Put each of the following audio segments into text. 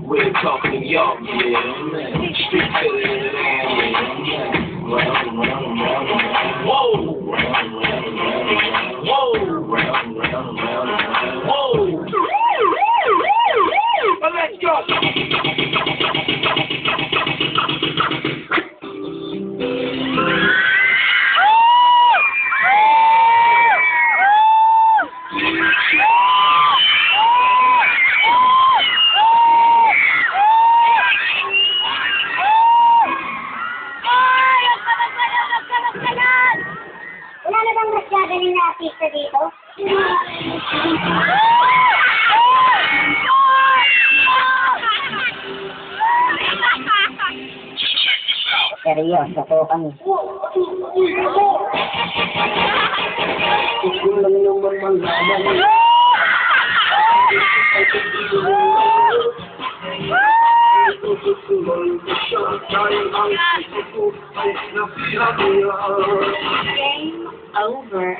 We're talking y'all, yeah, man. Street to the whoa, whoa, well, let's go. Wala na bang mas gagaling na artista dito? Seryoso po kami. Gusto lang naman malaman. Game over.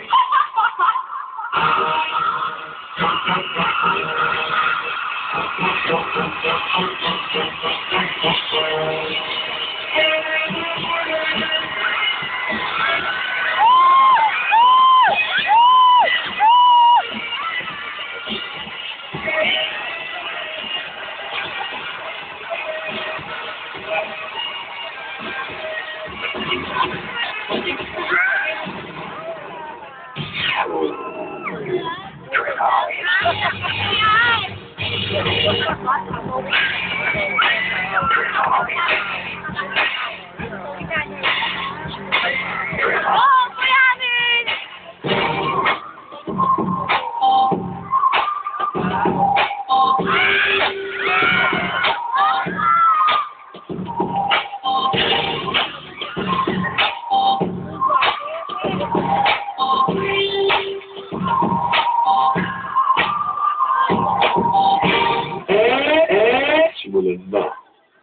Simulan na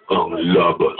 ang laban.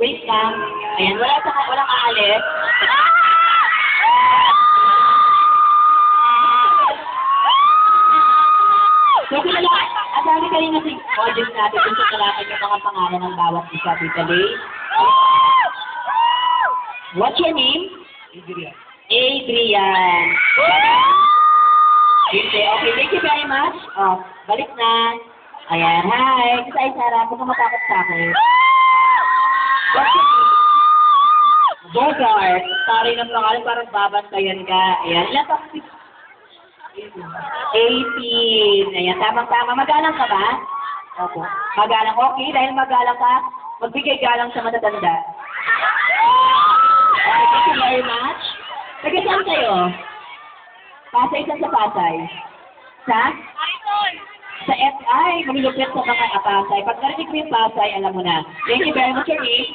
Wait lang. Ayan, walang aalis. So, kilala, ang dami kanina sa audience natin kung sa kalakan yung mga pangalan ng bawat isa, Tita Lay. What's your name? Adrian. Adrian. Okay, thank you very much. Oh, balik na. Ayan, hi. Kasi ay Sarah, kung matakot sa akin. What's your name? Bogart. Sorry ng pangalan, parang babantayan ka. Ayan, ilan pa? 18. Ayan, tamang-tama. Magalang ka ba? Opo. Magalang. Okay, dahil magalang ka, magbigay galang sa matatanda. Thank you very much. Taga saan kayo? Pasay, saan sa Pasay? Sa? Sa FI, malulupit sa mga Pasay. Pag narinig mo yung Pasay, alam mo na. Thank you very much, your name?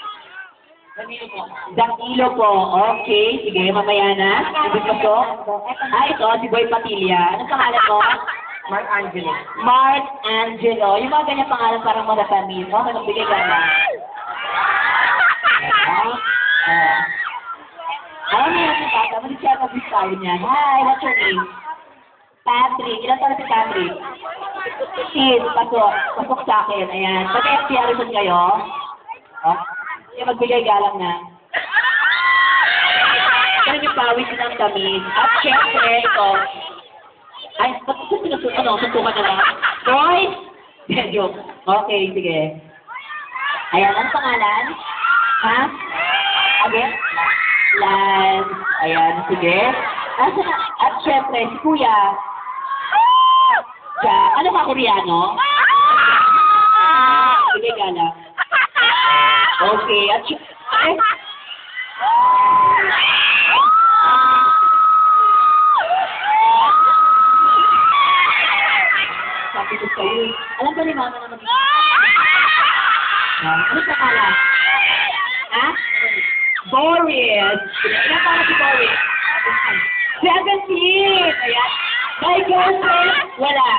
Danilo po. Okay, sige, mamaya na. Ibig mo to? Ito, si Boy Patilla. Anong pangalan mo? Mark Angelo. Mark Angelo. Yung mga ganyan pangalan parang mga tamis. Oh, may magbigay ka na. Alam mo yung bata, mag-share na tayo niyan. Hi, what's your name? Patrick. Ilan taon si Patrick? 15. Pasok. Pasok sa akin. Ayan. Pag-FT Harrison kayo? Oh. Yung magbigay galang na. Kaya yung pawis ng tamis. At syempre, ito. Ay, ba't ito sinusunod? Ano, suntukan na lang? Boys! Joke. Okay, sige. Ayan, ang pangalan? Ha? Again? Lance. Ayan, sige. At syempre, si Kuya. Ano ka, Koreano? Sige, galang. Okay, at sabi ko sa'yo, alam ba ni Mama na mag- ano sa kala? Ha? Boris! Ilan pa na si Boris? 17! Ayan. My girlfriend, wala.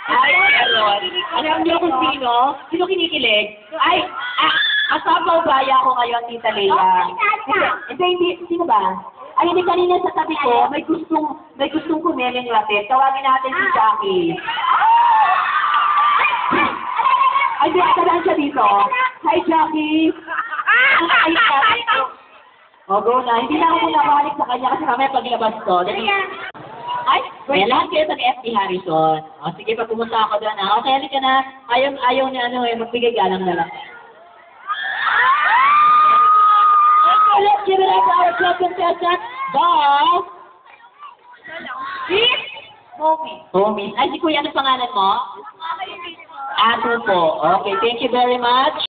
Ay, meron. Alam niyo kung sino? Sino kinikilig? Ay, asabaw baya ko ngayon, Tita Leia. Hindi, sino ba? Ay, hindi kanina sa tabi ko, may gustong kumiling lapit. Tawagin natin si Jackie. Ay, di, akalaan siya dito. Hi, Jackie. Ay, Jackie. O, go na. Hindi na ako muna mabalik sa kanya kasi mamaya paglabas ko. Ay, may lahat kayo sa FT Harrison. O, sige, pag pumunta ako doon, ha? Okay, halika na. Ayaw niya, magbigay galang na lang. Okay, let's give it up to our club contestant, Bob! Homie. Ay, si Kuya, anong pangalan mo? Ato po. Okay, thank you very much.